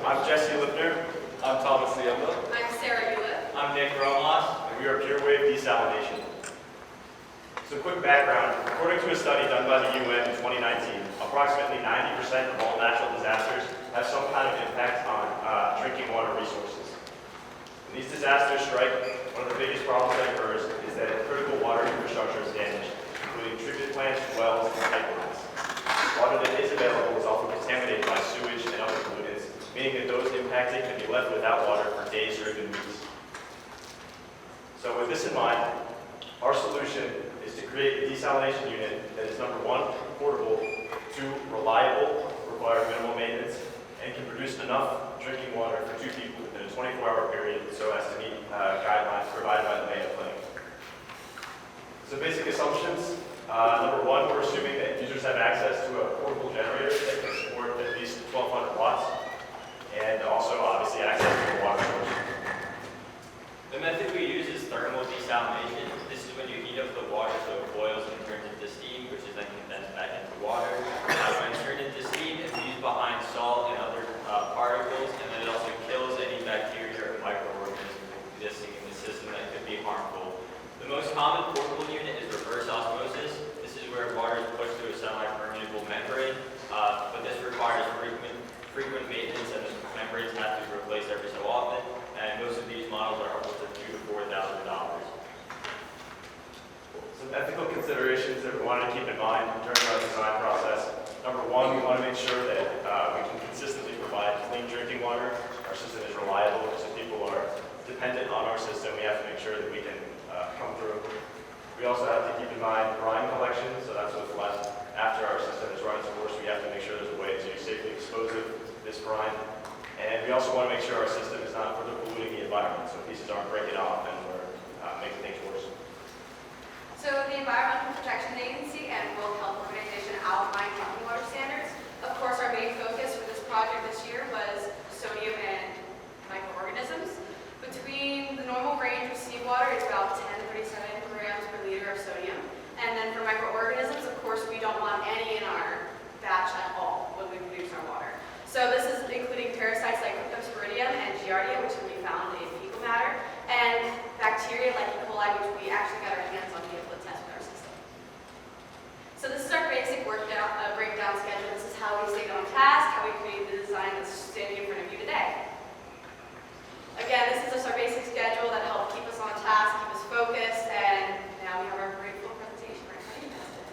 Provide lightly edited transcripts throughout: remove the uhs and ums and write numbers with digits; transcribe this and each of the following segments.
I'm Thomas Liemba. I'm Sarah Hewitt. I'm Nick Romos. And we are PureWave Desalination. So quick background, according to a study done by the UN in 2019, approximately 90% of all natural disasters have some kind of impact on drinking water resources. When these disasters strike, one of the biggest problems that occurs is that critical water infrastructure is damaged, including treatment plants, wells, and pipelines. Water that is available is often contaminated by sewage and other pollutants, meaning that those impacted can be left without water for days or even weeks. So with this in mind, our solution is to create a desalination unit that is number one, portable, two, reliable, require minimal maintenance, and can produce enough drinking water for 2 people within a 24-hour period so as to meet guidelines provided by the Mayo Clinic. So basic assumptions. Number one, we're assuming that users have access to a portable generator that can support at least 1,200 watts, and also obviously access to a water source. The method we use is thermal desalination. This is when you heat up the water so it boils and turns into steam, which is then condensed back into water. When it's turned into steam, it leaves behind salt and other particles, and then it also kills any bacteria or microorganisms existing in the system that could be harmful. The most common portable unit is reverse osmosis. This is where water is pushed through a semi-permeable membrane, but this requires frequent maintenance, and the membranes have to be replaced every so often, and most of these models are upwards of $2,000 to $4,000. Some ethical considerations that we wanted to keep in mind during our design process. Number one, we want to make sure that we can consistently provide clean drinking water. Our system is reliable, so people are dependent on our system. We have to make sure that we can come through. We also have to keep in mind brine collection, so that's what's left after our system is run its course. We have to make sure there's a way to safely dispose of this brine. And we also want to make sure our system is not further polluting the environment, so pieces aren't breaking off and we're making things worse. So the Environmental Protection Agency and World Health Organization outlined drinking water standards. Of course, our main focus for this project this year was sodium and microorganisms. Between the normal range of seawater, it's about 10 to 37 grams per liter of sodium. And then for microorganisms, of course, we don't want any in our batch at all when we produce our water. So this is including parasites like Cryptosporidium and Giardia, which can be found in fecal matter, and bacteria like E. coli, which we actually got our hands on to be able to test with our system. So this is our basic breakdown schedule. This is how we stayed on task, how we created the design that's standing in front of you today. Again, this is just our basic schedule that helped keep us on task, keep us focused, and now we have our great full presentation right now. You test it.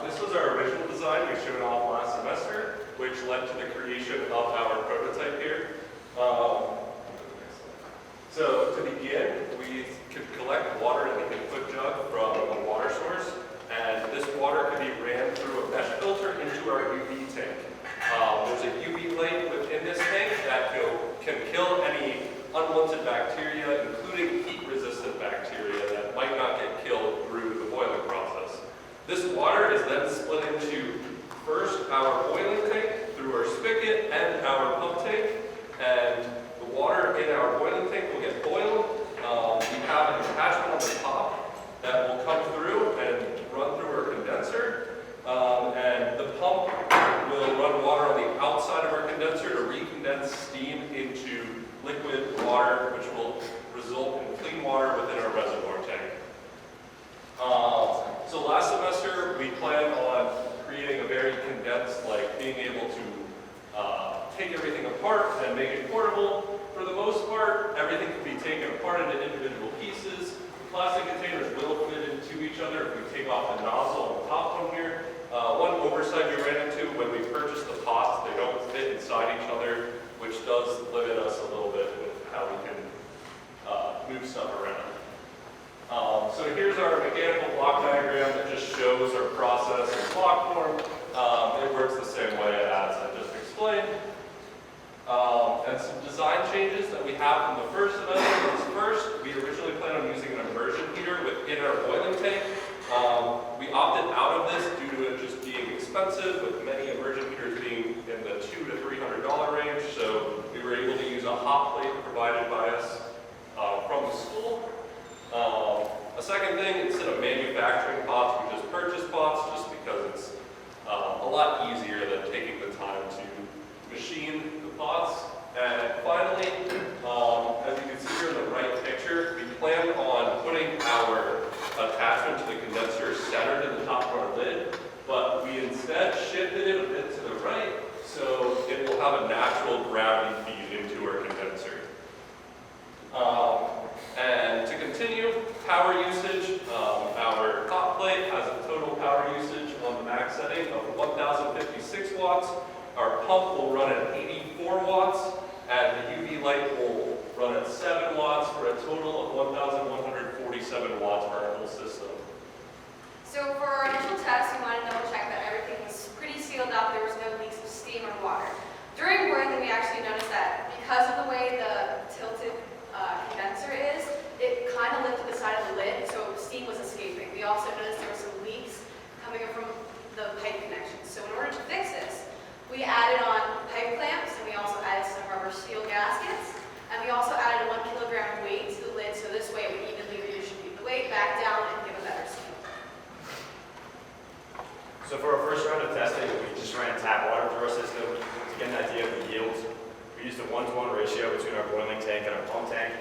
This was our original design we showed off last semester, which led to the creation of our prototype here. So to begin, we could collect water in the input jug from a water source, and this water could be ran through a mesh filter into our UV tank. There's a UV light within this tank that can kill any unwanted bacteria, including heat-resistant bacteria that might not get killed through the boiling process. This water is then split into first our boiling tank through our spigot and our pump tank, and the water in our boiling tank will get boiled. We have an attachment on the top that will come through and run through our condenser, and the pump will run water on the outside of our condenser to recondense steam into liquid water, which will result in clean water within our reservoir tank. So last semester, we planned on creating a very condensed, like being able to take everything apart and make it portable. For the most part, everything can be taken apart into individual pieces. The plastic containers will fit into each other if we take off the nozzle on the top one here. One oversight we ran into when we purchased the pots, they don't fit inside each other, which does limit us a little bit with how we can move stuff around. So here's our mechanical block diagram that just shows our process in block form. It works the same way as I just explained. And some design changes that we have from the first semester is first, we originally planned on using an immersion heater within our boiling tank. We opted out of this due to it just being expensive, with many immersion heaters being in the $200 to $300 range. So we were able to use a hot plate provided by us from the school. A second thing, instead of manufacturing pots, we just purchased pots just because it's a lot easier than taking the time to machine pump will run at 84 watts, and the UV light will run at 7 watts for a total of 1,147 watts for our whole system. So for our initial test, we wanted to double check that everything was pretty sealed up, there was no leaks of steam or water. During boiling, we actually noticed that because of the way the tilted condenser is, it kind of lifted the side of the lid, so steam was escaping. We also noticed there were some leaks coming in from the pipe connections. So in order to fix this, we added on pipe clamps, and we also added some rubber steel gaskets, and we also added a 1 kilogram weight to the lid, so this way it would evenly redistribute the weight back down and give a better seal. So for our first round of testing, we just ran tap water through our system to get an idea of the yields. We used a 1-to-1 ratio between our boiling tank and our pump tank.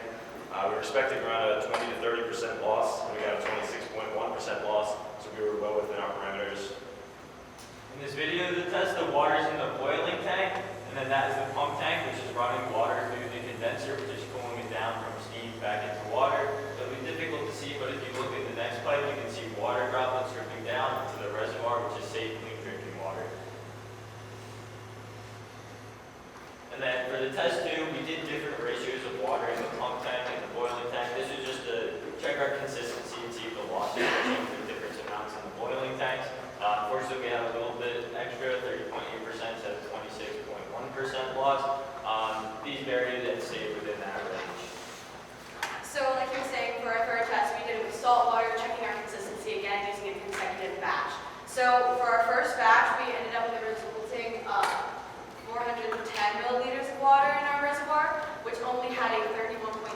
We were expecting around a 20 to 30% loss, and we got a 26.1% loss, so we were well within our parameters. In this video of the test, the water's in the boiling tank, and then that is the pump tank, which is running water through the condenser, which is cooling it down from steam back into water. It'll be difficult to see, but if you look at the next pipe, you can see water droplets dripping down into the reservoir, which is safe, clean drinking water. And then for the test two, we did different ratios of water in the pump tank and the boiling tank. This is just to check our consistency and see if the losses change for different amounts in the boiling tanks. Unfortunately, we had a little bit extra, 30.8% instead of 26.1% loss. These varied and stayed within that range. So like you were saying, for our third test, we did it with salt water, checking our consistency again using a consecutive batch. So for our first batch, we ended up with a resulting 410 milliliters of water in our reservoir, which only had a 31.7%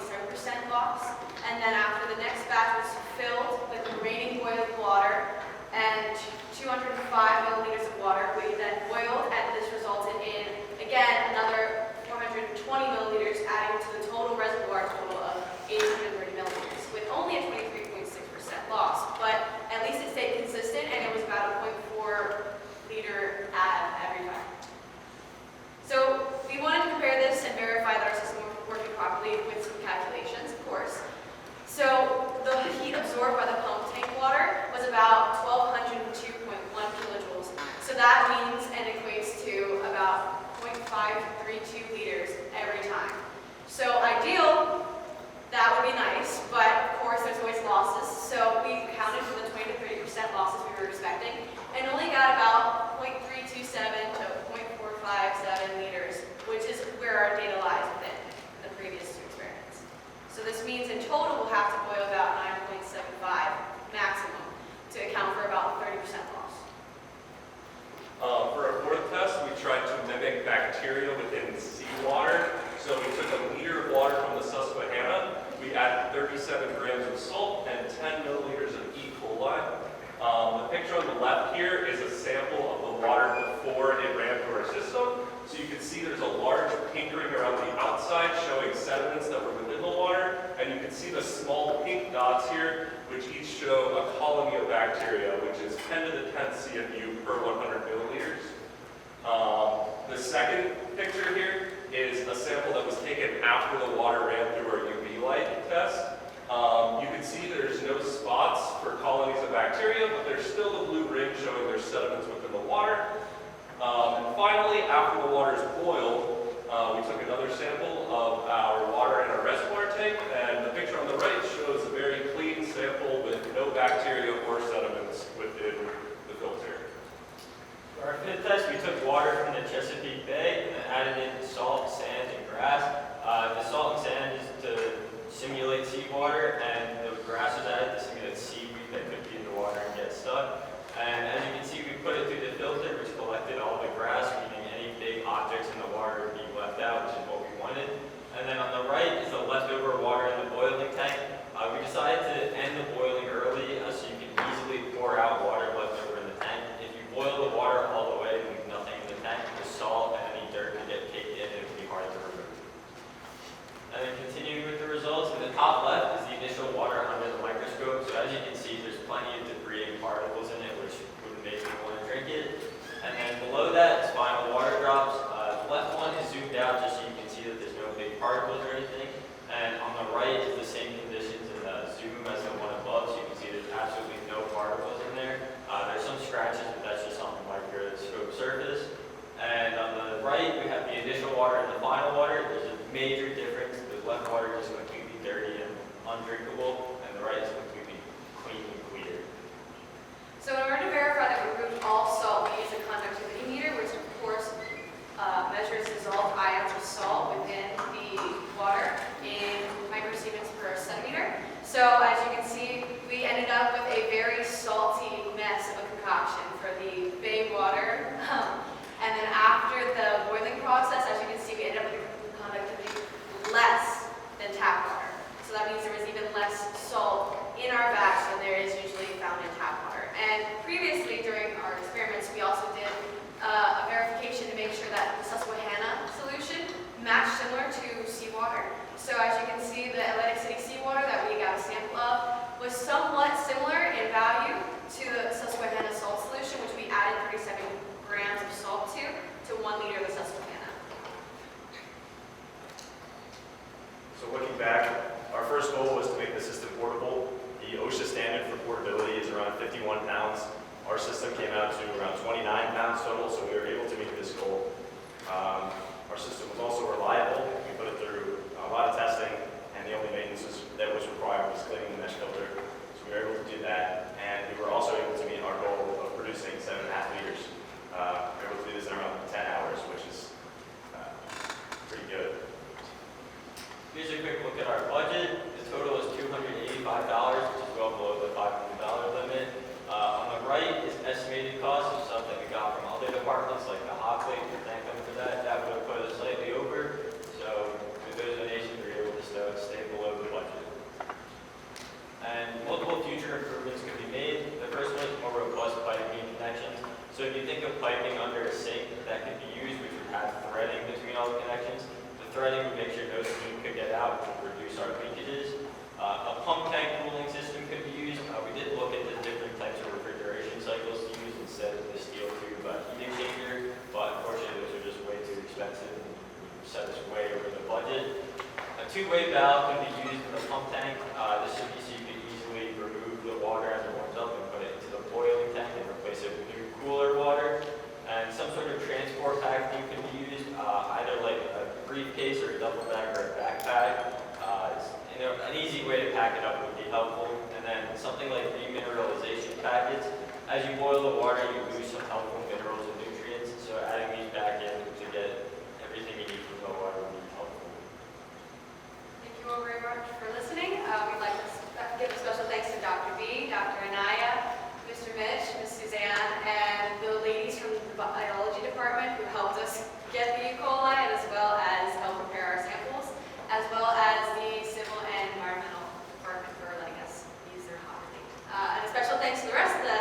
loss. And then after the next batch was filled with the remaining boiling water and 205 milliliters of water, we then boiled, and this resulted in, again, another 420 milliliters, adding to the total reservoir total of 830 milliliters, with only a 23.6% loss. But at least it stayed consistent, and it was about a 0.4 liter add every time. So we wanted to compare this and verify that our system was working properly with some calculations, of course. So the heat absorbed by the pump tank water was about 1,202.1 kilojoules. So that means and equates to about 0.532 liters every time. So ideal, that would be nice, but of course there's always losses. So we accounted for the 20 to 30% losses we were expecting and only got about 0.327 to 0.457 liters, which is where our data lies within the previous two experiments. So this means in total we'll have to boil about 9.75 maximum to account for about 30% loss. For our fourth test, we tried to mimic bacteria within seawater. So we took a liter of water from the Susquehanna, we added 37 grams of salt and 10 milliliters of E. coli. The picture on the left here is a sample of the water before it ran through our system. So you can see there's a large pink ring around the outside showing sediments that were within the water. And you can see the small pink dots here, which each show a colony of bacteria, which is 10 to the 10th CFU per 100 milliliters. The second picture here is a sample that was taken after the water ran through our UV light test. You can see there's no spots for colonies of bacteria, but there's still the blue ring showing there's sediments within the water. And finally, after the water is boiled, we took another sample of our water in our reservoir tank, and the picture on the right shows a very clean sample with no bacteria or sediments within the filter. For our fifth test, we took water from the Chesapeake Bay and added in salt, sand, and grass. The salt and sand is to simulate seawater, and the grass is added to simulate seaweed that could be in the water and get stuck. And as you can see, we put it through the filter, which collected all the grass, meaning any big objects in the water would be left out, which is what we wanted. And then on the right is the leftover water in the boiling tank. We decided to end the boiling early so you can easily pour out water left over in the tank. If you boil the water all the way and leave nothing in the tank, the salt and any dirt can get caked in and it can be hard to remove. And then continuing with the results, in the top left is the initial water under the microscope. So as you can see, there's plenty of debris and particles in it, which wouldn't make me want to drink it. And then below that is final water drops. The left one is zoomed out just so you can see that there's no big particles or anything. And on the right water and the final water, there's a major difference. The left water is completely dirty and undrinkable, and the right is completely clean and clear. So in order to verify that we removed all salt, we use a conductivity meter, which of course measures dissolved ions of salt within the water in microsiemens per centimeter. So as you can see, we ended up with a very salty mess of a concoction for the bay water. And then after the boiling process, as you can see, we ended up with a conductivity less than tap water. So that means there was even less salt in our batch than there is usually found in tap water. And previously during our experiments, we also did a verification to make sure that the Susquehanna solution matched similar to seawater. So as you can see, the Atlantic City seawater that we got a sample of was somewhat similar in value to the Susquehanna salt solution, which we added 37 grams of salt to 1 liter of the Susquehanna. So looking back, our first goal was to make the system portable. The OSHA standard for portability is around 51 pounds. Our system came out to around 29 pounds total, so we were able to meet this goal. Our system was also reliable. We put it through a lot of testing, and the only maintenance that was required was cleaning the mesh filter. So we were able to do that, and we were also able to meet our goal of producing 7.5 liters. We were able to do this in around 10 hours, which is pretty good. Here's a quick look at our budget. The total is $285, which is well below the $500 limit. On the right is estimated cost of stuff that we got from other departments, like the hot plate. We thank them for that. That would have put us slightly over. So with those donations, we were able to stay below the budget. And multiple future improvements can be made. The first one is more robust piping connections. So if you think of piping under a sink that could be used, which would have threading between all the connections, the threading would make sure no steam could get out, which would reduce our leakages. A pump tank cooling system could be used. We did look at the different types of refrigeration cycles to use instead of the steel tube heat exchanger, but unfortunately those are just way too expensive and set us way over the budget. A two-way valve can be used in the pump tank. This should be so you can easily remove the water as it warms up and put it into the boiling tank and replace it with new cooler water. And some sort of transport packaging can be used, either like a briefcase or a duffel bag or a backpack. An easy way to pack it up would be helpful. And then something like remineralization packets. As you boil the water, you lose some helpful minerals and nutrients. So adding these back in to get everything you need from the water would be helpful. Thank you all very much for listening. We'd like to give a special thanks to Dr. B, Dr. Anaya, Mr. Mitch, Ms. Suzanne, and the ladies from the biology department who helped us get the E. coli, as well as help prepare our samples, as well as the civil and environmental department for letting us use their hot thing. And a special thanks to the rest of the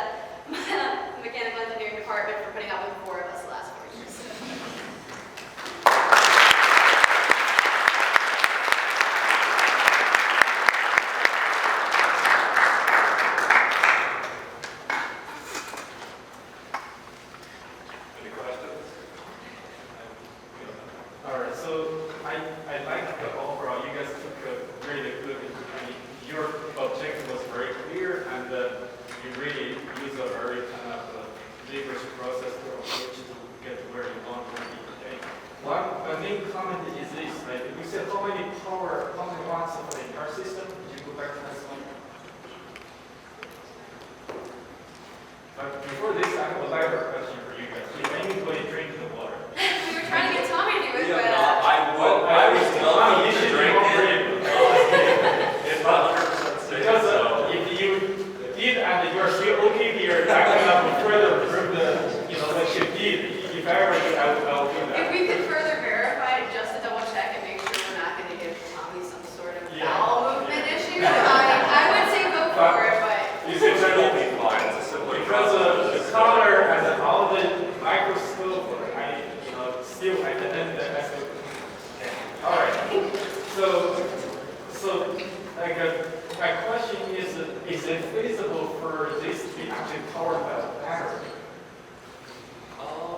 mechanical engineering department for putting up with 4 of us the last 4 years. Any questions? All right, so I like the overall, you guys took a really good, your objective was very clear, and you really use a very kind of rigorous process to approach to get where you want to be. Okay? One main comment is this, right? You said how many watts of the entire system? Did you go back to that slide? But before this, I have a lighter question for you guys. Did anybody drink the water? We were trying to get Tommy to do it, but I was Tommy, you should drink be it. It's not 100% safe. Because if you did and you're still okay here, I cannot further prove what you did. If I were you, I'll do if that. we could further verify it just to double check and make sure we're not going to give Tommy some sort of Yeah. bowel movement issue, I would say go for it, but You It's said will be fine. It's a similar because of the process. color and all the microscope, still I didn't estimate. All right. So like my question is it feasible for this to be actually powered by a battery?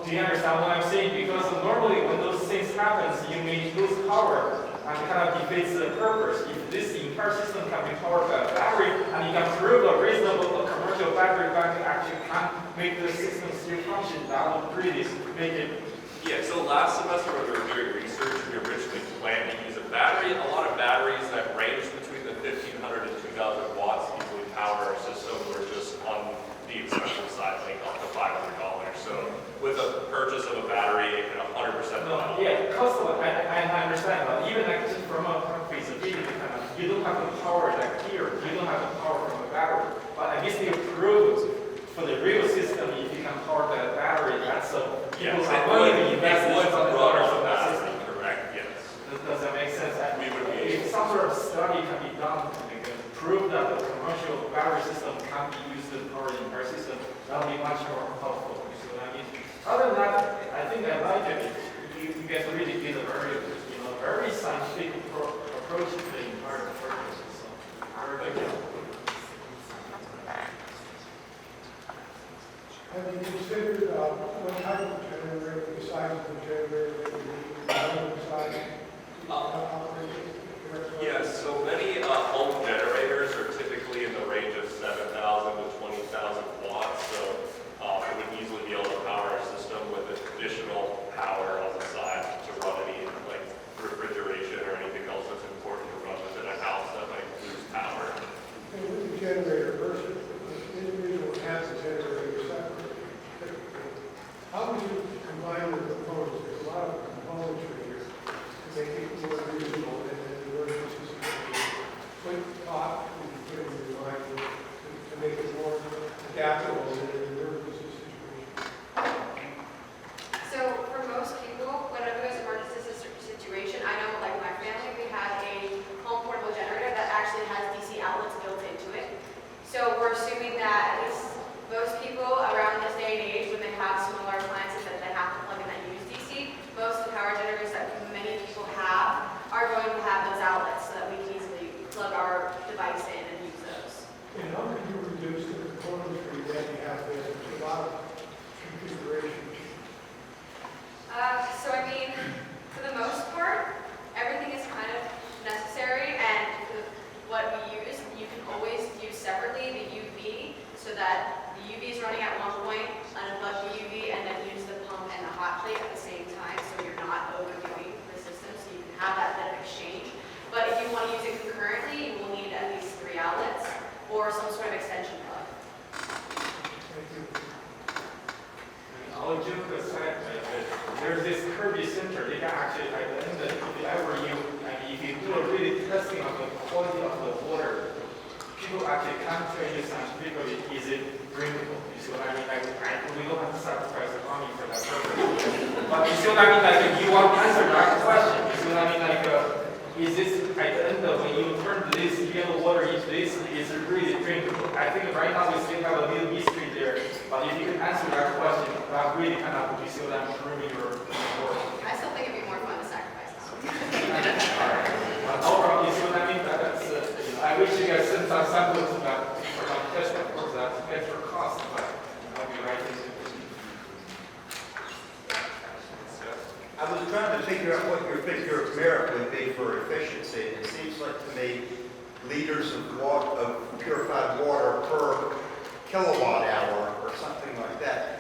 Do you understand what I'm saying? Because normally when those things happen, you may lose power and kind of defeats the purpose. If this entire system can be powered by a battery and you can prove a reasonable commercial battery bank actually can make the system still function, that would really make it. Yeah, so last semester when we were doing research you don't have the power like here, you don't have the power from the battery. But I guess they approved for the real system, if you can power the battery, that's a, Yes, people it are would, willing to it invest would $1,000 run of on that that, system. correct, yes. Does that make sense? We would be If some sort of study can be done to prove that the commercial battery system can be used to power the entire system, that would be much more helpful. You see what I mean? Other than that, I think I like it. You guys really did a very, very scientific approach to the entire purpose. So, very good. Have you considered what type of generator, the size of the generator that you need, the size to operate it? Yes, so many home generators are typically in the range of 7,000 to 20,000 watts, so it would easily be able to power a system with additional power on the side to run any like refrigeration or anything else that's important to run within a house that might lose power. And with the generator versus the individual has a generator separate, typically, how would you combine the components? There's a lot of componentry here to make it more usable and then the emergency situation. What thought would you put in your mind to make it more adaptable in an emergency situation? So for most people, whenever there's an emergency situation, I know like my family, we have a home portable generator that actually has DC outlets built into it. So we're assuming that at least most people around this day and age, when they have smaller appliances that they have to plug in that use DC, most of the power generators that many people have are going to have those outlets so that we can easily plug our device in and use those. And how can you reduce the componentry that you have there? There's a lot of configuration. So I mean, for the most part, everything is kind of necessary, and what we use, you can always use separately the UV, so that the UV is running at one point, unplug the UV, and then use the pump and the hot plate at the same time, so you're not overdoing the system, so you can have that bit of exchange. But if you want to use it concurrently, you will need at least 3 outlets or some sort of extension plug. Thank you. All joke aside, there's this Kirby Center. They can actually, I think that if ever if you do a really testing of the quality of the water, people actually can tell you scientifically, is it drinkable? You see what I mean? We don't have to sacrifice the army for that purpose. But you see what I mean? Like, if you want to answer that question, you see what I mean? Like, is this, at the end of when you turn this yellow water into this, is it really drinkable? I think right now we still have a little mystery there, but if you can answer that question, that really kind of, you see what I'm proving your work. I still think it'd be more fun to sacrifice that. Overall, you see what I mean? I wish you guys sent some samples to that for my test, of course, that's extra cost, but I'll be right into it. I was trying to figure out what your figure of merit would be for efficiency. It seems like to me liters of water, of purified water per kilowatt hour or something like that.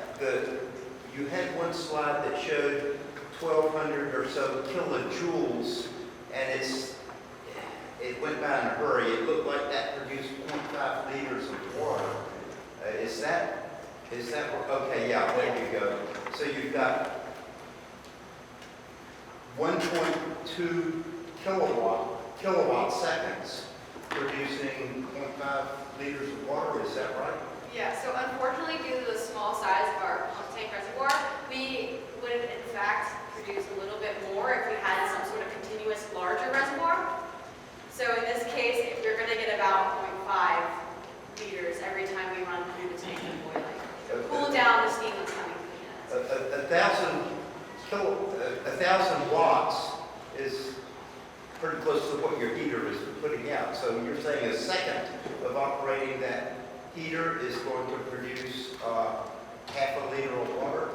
You had one slide that showed 1,200 or so kilojoules, and it went by in a hurry. It looked like that produced 0.5 liters of water. Is that okay? Yeah, there you go. So you've got 1.2 kilowatt seconds producing 0.5 liters of water. Is that right? Yeah, so unfortunately, due to the small size of our pump tank reservoir, we would in fact produce a little bit more if we had some sort of continuous larger reservoir. So in this case, you're going to get about 0.5 liters every time we run through the tank and boiling. Cool down the steam that's coming from the units. 1,000 watts is pretty close to what your heater is putting out. So you're saying a second of operating that heater is going to produce half a liter of water?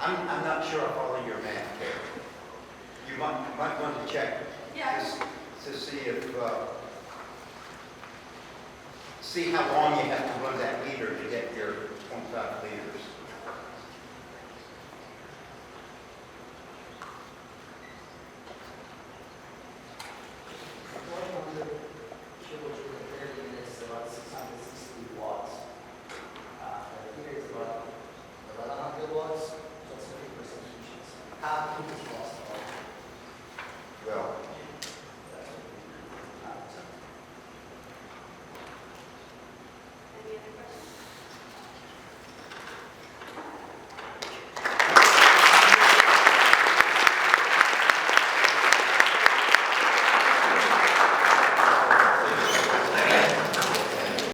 I'm not sure I follow your math there. You might want to check to see if see how long you have to run that heater to get your 0.5 liters. About 660 watts. The heater is about 1,100 watts, so it's 50% efficiency. Half heat is lost. Well,